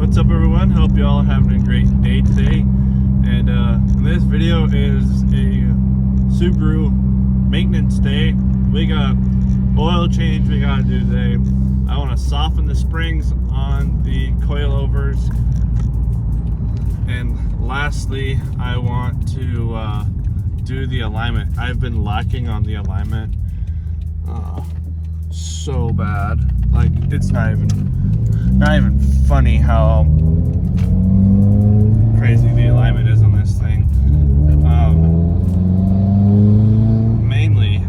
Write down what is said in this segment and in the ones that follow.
What's up, everyone? Hope you all are having a great day today. And this video is a Subaru maintenance day. We got oil change we gotta do today. I want to soften the springs on the coilovers, and lastly I want to do the alignment. I've been lacking on the alignment so bad, like it's not even funny how crazy the alignment is on this thing. Mainly,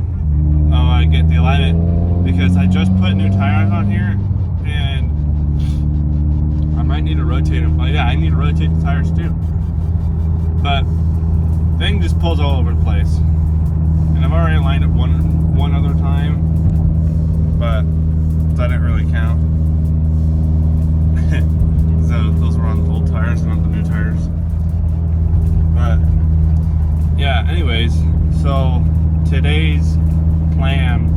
I get the alignment because I just put new tires on here, and I might need to rotate them. Oh yeah, I need to rotate the tires too. But thing just pulls all over the place, and I've already aligned it one other time, but that didn't really count. So those were on the old tires, not the new tires. But yeah, anyways, so today's plan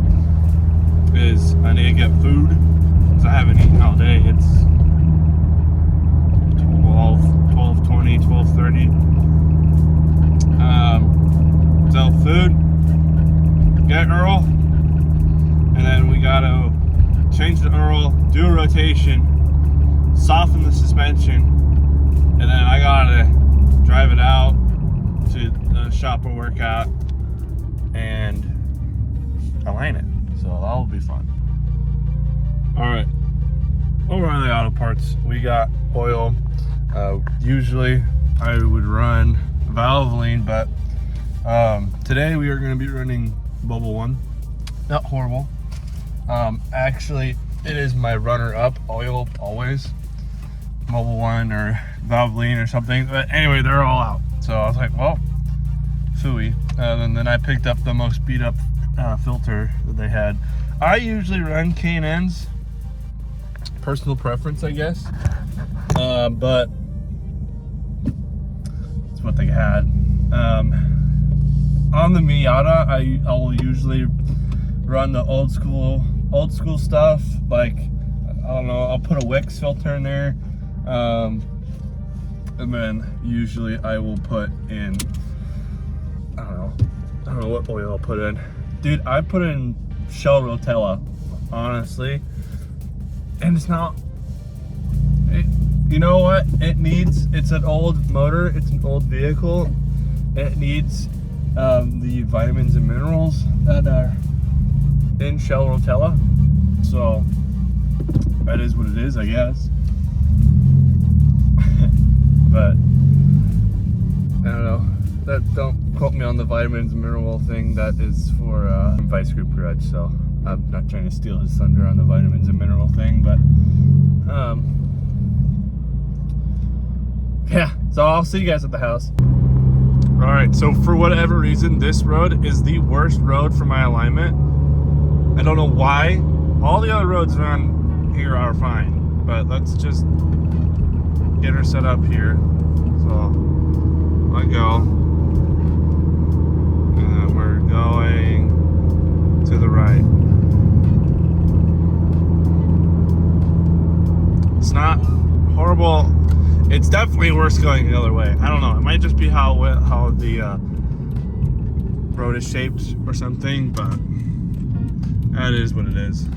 is I need to get food because I haven't eaten all day. It's 12:20, 12:30. So food, get Earl, and then we gotta change the Earl, do a rotation, soften the suspension, and then I gotta drive it out to the shop or workout and align it. So that'll be fun. Alright, over on the auto parts, we got oil. Usually I would run Valvoline, but today we are going to be running Bubble One. Not horrible. Actually, it is my runner-up oil always. Bubble One or Valvoline or something. But anyway, they're all out. So I was like, well, phooey. And then I picked up the most beat up filter that they had. I usually run K&N's. Personal preference, I guess. But it's what they had. On the Miata, I'll usually run the old school stuff. Like, I don't know, I'll put a WRX filter in there. And then usually I will put in, I don't know what oil I'll put in. Dude, I put in Shell Rotella, honestly, and it's not, you know what it needs? It's an old motor, it's an old vehicle. It needs the vitamins and minerals that are in Shell Rotella. So that is what it is, I guess. But I don't know. Don't quote me on the vitamins and mineral thing. That is for Vice Group Garage. So I'm not trying to steal his thunder on the vitamins and mineral thing, but yeah. So I'll see you guys at the house. All right. So for whatever reason, this road is the worst road for my alignment. I don't know why. All the other roads around here are fine, but let's just get her set up here. So I go, and then we're going to the right. It's not horrible. It's definitely worse going the other way. I don't know. It might just be how the road is shaped or something, but that is what it is.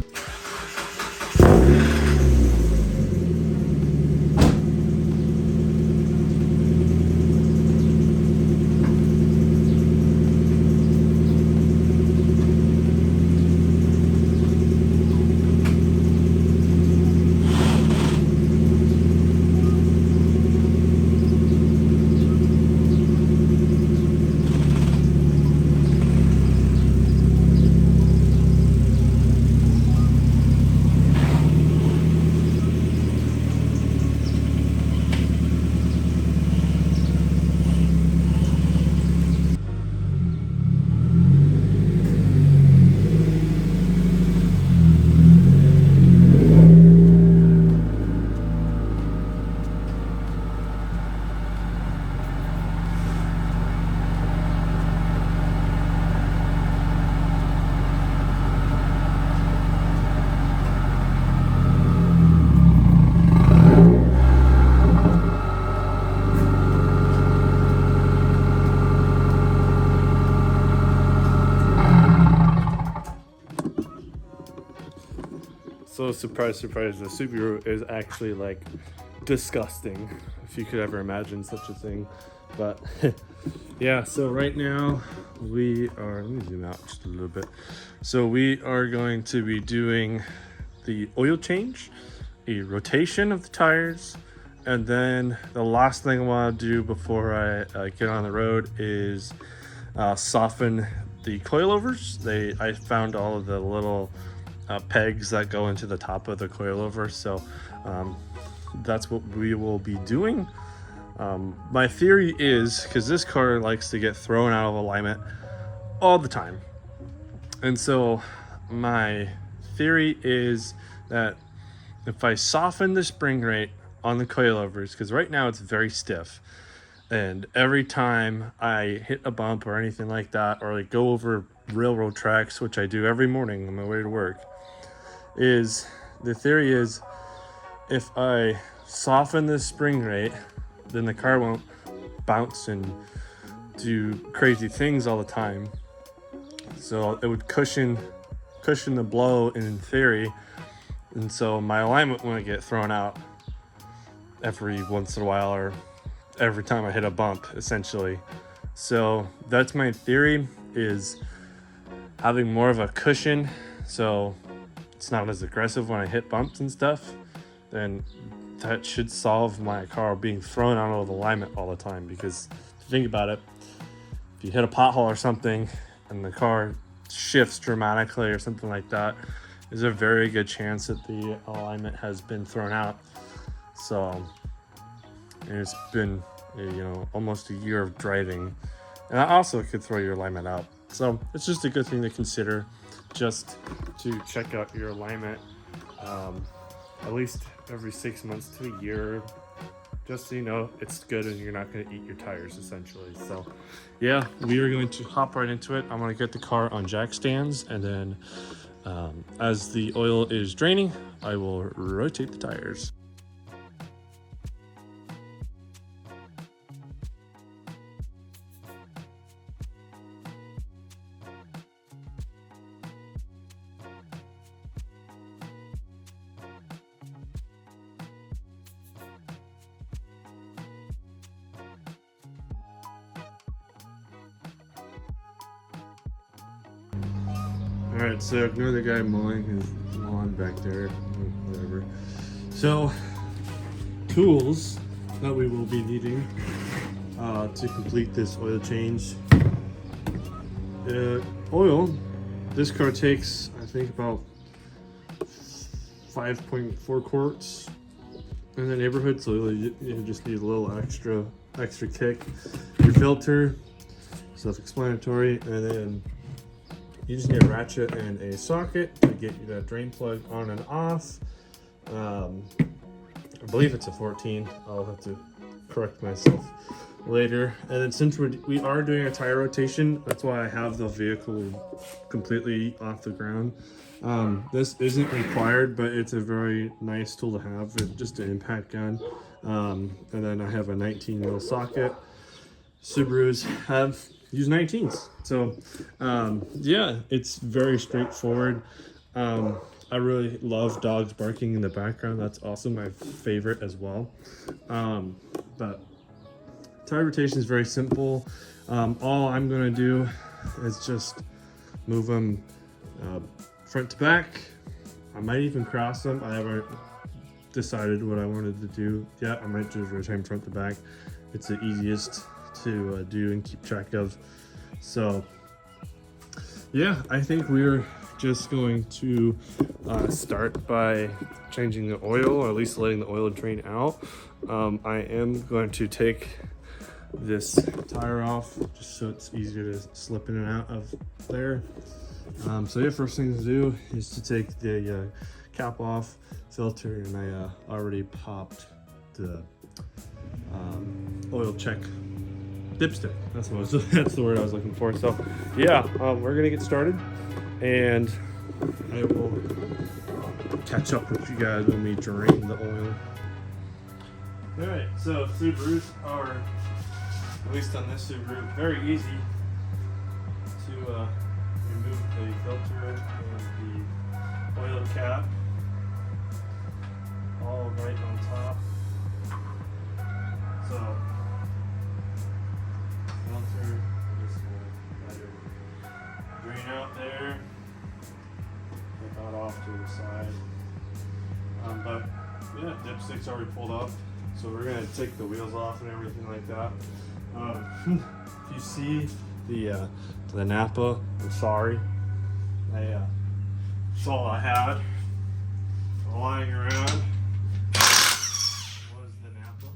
So surprise, surprise, the Subaru is actually like disgusting, if you could ever imagine such a thing. But yeah, so right now we are, let me zoom out just a little bit. So we are going to be doing the oil change, a rotation of the tires, and then the last thing I want to do before I get on the road is soften the coilovers. I found all of the little pegs that go into the top of the coilover, so that's what we will be doing. My theory is, because this car likes to get thrown out of alignment all the time, and so my theory is that if I soften the spring rate on the coilovers, because right now it's very stiff, and every time I hit a bump or anything like that, or like go over railroad tracks, which I do every morning on my way to work, is the theory is if I soften the spring rate, then the car won't bounce and do crazy things all the time. So it would cushion the blow in theory, and so my alignment wouldn't get thrown out every once in a while or every time I hit a bump, essentially. So that's my theory, is having more of a cushion, so it's not as aggressive when I hit bumps and stuff. Then that should solve my car being thrown out of alignment all the time. Because if you think about it, if you hit a pothole or something and the car shifts dramatically or something like that, there's a very good chance that the alignment has been thrown out. So, and it's been almost a year of driving, and that also could throw your alignment out. So it's just a good thing to consider, just to check out your alignment at least every 6 months to a year, just so you know it's good and you're not going to eat your tires, essentially. So yeah, we are going to hop right into it. I'm going to get the car on jack stands, and then as the oil is draining, I will rotate the tires. Alright, so ignore the guy mowing his lawn back there, whatever. So, tools that we will be needing to complete this oil change. Oil, this car takes, I think, about 5.4 quarts in the neighborhood, so you just need a little extra kick. Your filter, self-explanatory, and then you just need a ratchet and a socket to get the drain plug on and off. I believe it's a 14. I'll have to correct myself later. And then since we are doing a tire rotation, that's why I have the vehicle completely off the ground. This isn't required, but it's a very nice tool to have. It's just an impact gun. And then I have a 19 mil socket. Subarus use 19s. So yeah, it's very straightforward. I really love dogs barking in the background. That's also my favorite as well. But tire rotation is very simple. All I'm gonna do is just move them front to back. I might even cross them. I haven't decided what I wanted to do yet. I might just rotate front to back. It's the easiest to do and keep track of. So yeah, I think we're just going to start by changing the oil, or at least letting the oil drain out. I am going to take this tire off just so it's easier to slip in and out of there. So yeah, first thing to do is to take the cap off, filter, and I already popped the oil check dipstick. That's the word I was looking for. So yeah, we're gonna get started, and I will catch up with you guys when we drain the oil. All right, so Subarus are, at least on this Subaru, very easy to remove the filter and the oil cap. all right on top. So filter, just let it drain out there. Put that off to the side. But yeah, dipstick's already pulled up, so we're gonna take the wheels off and everything like that. If you see the Napa, I'm sorry. That's all I had lying around was the Napa.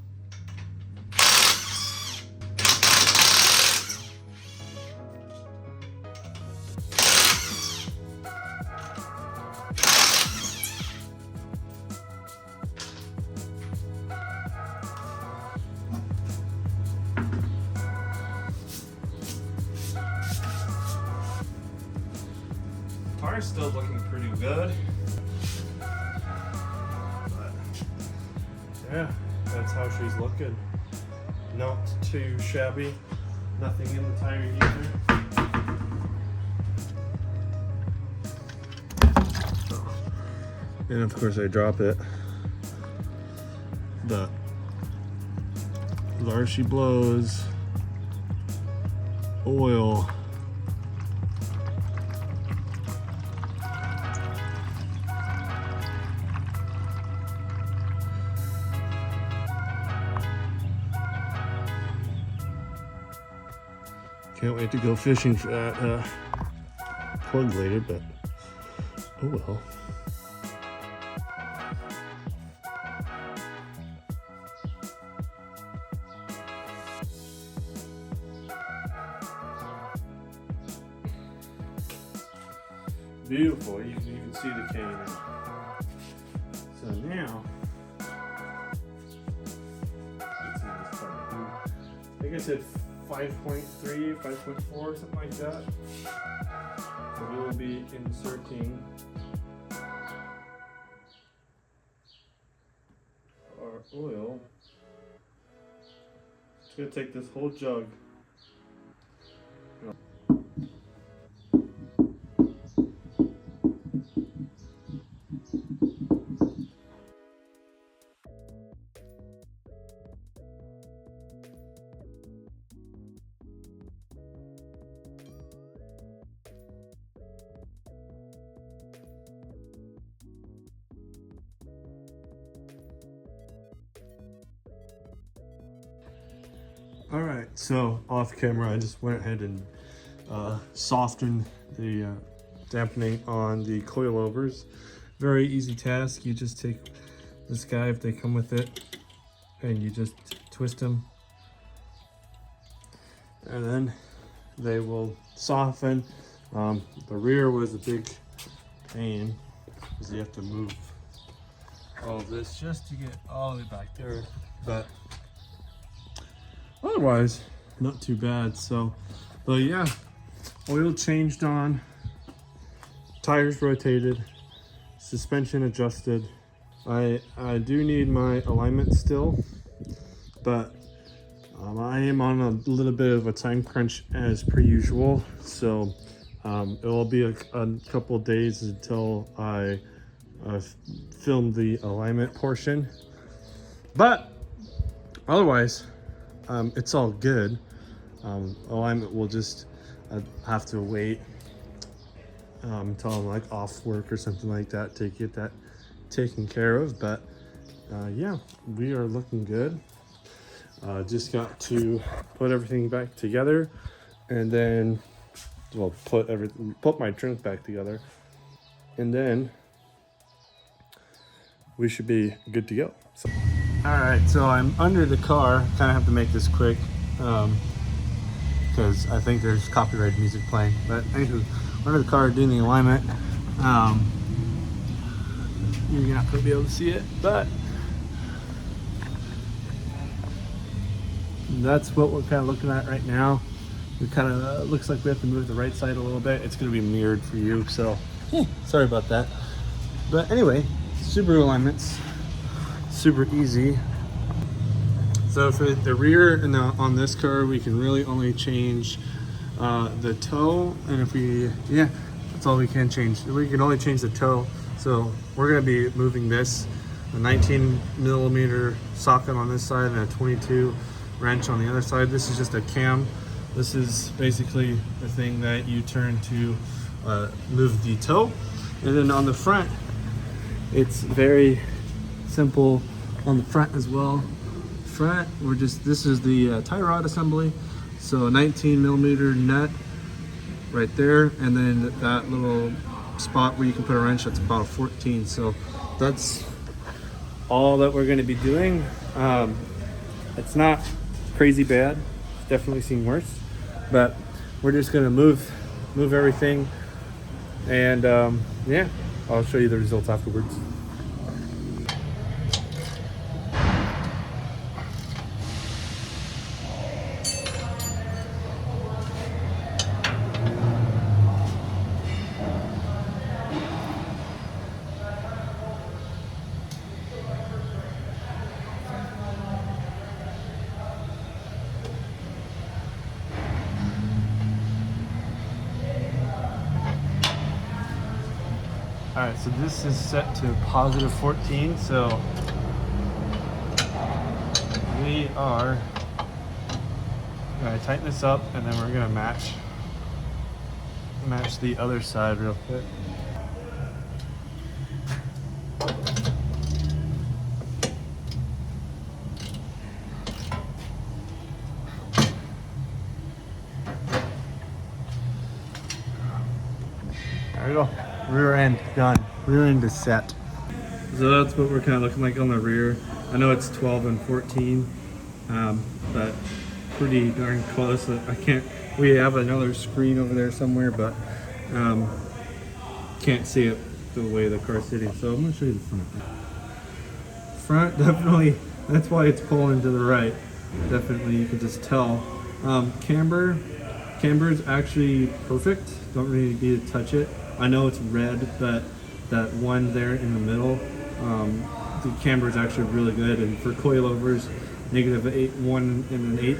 Car's still looking pretty good. But yeah, that's how she's looking. Not too shabby. Nothing in the tire either. And of course I drop it. The large she blows. Oil. Can't wait to go fishing for that plug later, but oh well. Beautiful, you can even see the cane. So now, I think I said 5.3, 5.4, something like that. So we will be inserting our oil. It's gonna take this whole jug. All right, so off camera, I just went ahead and softened the dampening on the coilovers. Very easy task. You just take this guy, if they come with it, and you just twist them, and then they will soften. The rear was a big pain because you have to move all of this just to get all the way back there, but otherwise not too bad. So but yeah, oil changed on, tires rotated, suspension adjusted. I do need my alignment still, but I am on a little bit of a time crunch as per usual, so it will be a couple days until I film the alignment portion, but otherwise it's all good. Alignment will just have to wait until I'm like off work or something like that to get that taken care of, but yeah, we are looking good. Just got to put everything back together, and then put my trunk back together, and then we should be good to go. So, all right, so I'm under the car. Kind of have to make this quick because I think there's copyrighted music playing. But anywho, under the car doing the alignment. You're not gonna be able to see it, but that's what we're kind of looking at right now. It kind of looks like we have to move the right side a little bit. It's going to be mirrored for you, so sorry about that. But anyway, Subaru alignments, super easy. So for the rear and on this car, we can really only change the toe, and if that's all we can change. We can only change the toe. So we're going to be moving this a 19 millimeter socket on this side and a 22 wrench on the other side. This is just a cam. This is basically the thing that you turn to move the toe. And then on the front, it's very simple on the front as well. Front, this is the tie rod assembly. So 19 millimeter nut right there, and then that little spot where you can put a wrench, that's about a 14. So that's all that we're going to be doing. It's not crazy bad, it's definitely seen worse, but we're just going to move everything, and yeah, I'll show you the results afterwards. All right, so this is set to positive 14, so we are gonna tighten this up, and then we're gonna match the other side real quick. There we go. Rear end done. Rear end is set. So that's what we're kind of looking like on the rear. I know it's 12 and 14, but pretty darn close. We have another screen over there somewhere, but can't see it the way the car's sitting. So I'm gonna show you the front. Front, definitely, that's why it's pulling to the right. Definitely, you can just tell. Camber is actually perfect. Don't really need to touch it. I know it's red, but that one there in the middle, the camber is actually really good. And for coilovers, -1 and 1/8,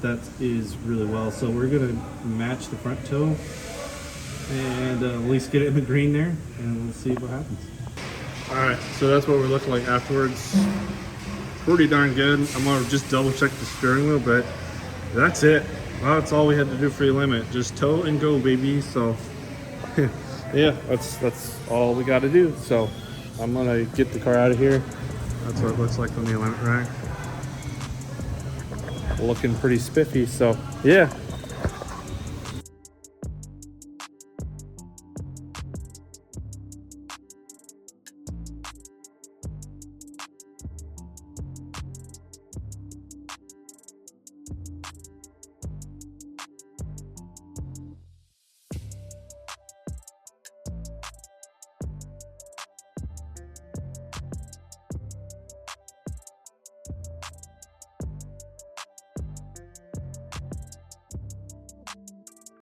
that is really well. So we're gonna match the front toe and at least get it in the green there, and we'll see what happens. All right, so that's what we're looking like afterwards. Pretty darn good. I'm gonna just double check the steering wheel, but that's it. Well, that's all we had to do for your limit. Just tow and go, baby. So yeah, that's all we got to do. So I'm gonna get the car out of here. That's what it looks like on the limit rack. Looking pretty spiffy. So yeah.